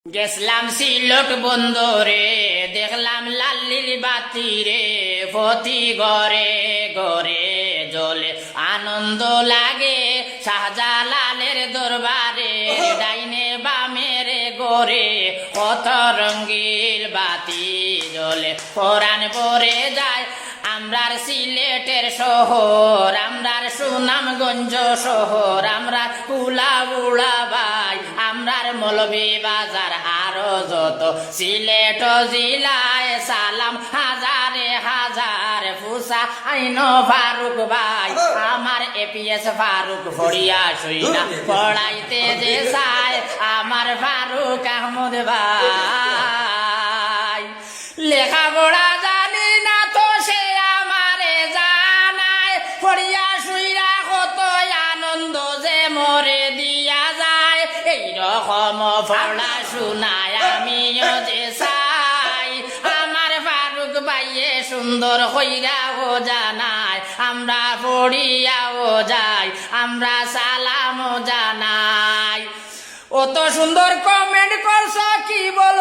গেছলাম সিলট বন্দরে, দেখলাম লাল্লির বাতি রে, প্রতি ঘরে ঘরে জ্বলে আনন্দ লাগে শাহজালালের দরবারে। ডাইনে বামের গরে কত রঙ্গিল বাতি জ্বলে, কোরআন পড়ে যায় আমরার সিলেটের শহর, আমরার সুনামগঞ্জ শহর, আমরার কুলাবুড়া ভাই, আমরার মৌলভী বাজার আরো যত সিলেট জিলায় সালাম হাজারে হাজার। ফুসা আইন ফারুক ভাই, আমার এপিএস ফারুক ফড়িয়া শুইনা পড়াইতে যে চায়, আমার ফারুক আহমদ ভাই। লেখাপড়া জানি না তো সে আমারে জানায়, পড়িয়া শুইরা কত আনন্দ যে মরে দিয়া যায়। এইরকম পড়াশোনায় আমিও যে চাই, আমার ফারুক ভাইয়ে সুন্দর হইরাও জানায়, আমরা পড়িয়াও যাই, আমরা সালামও জানাই। অত সুন্দর কমেন্ট করছ কি বল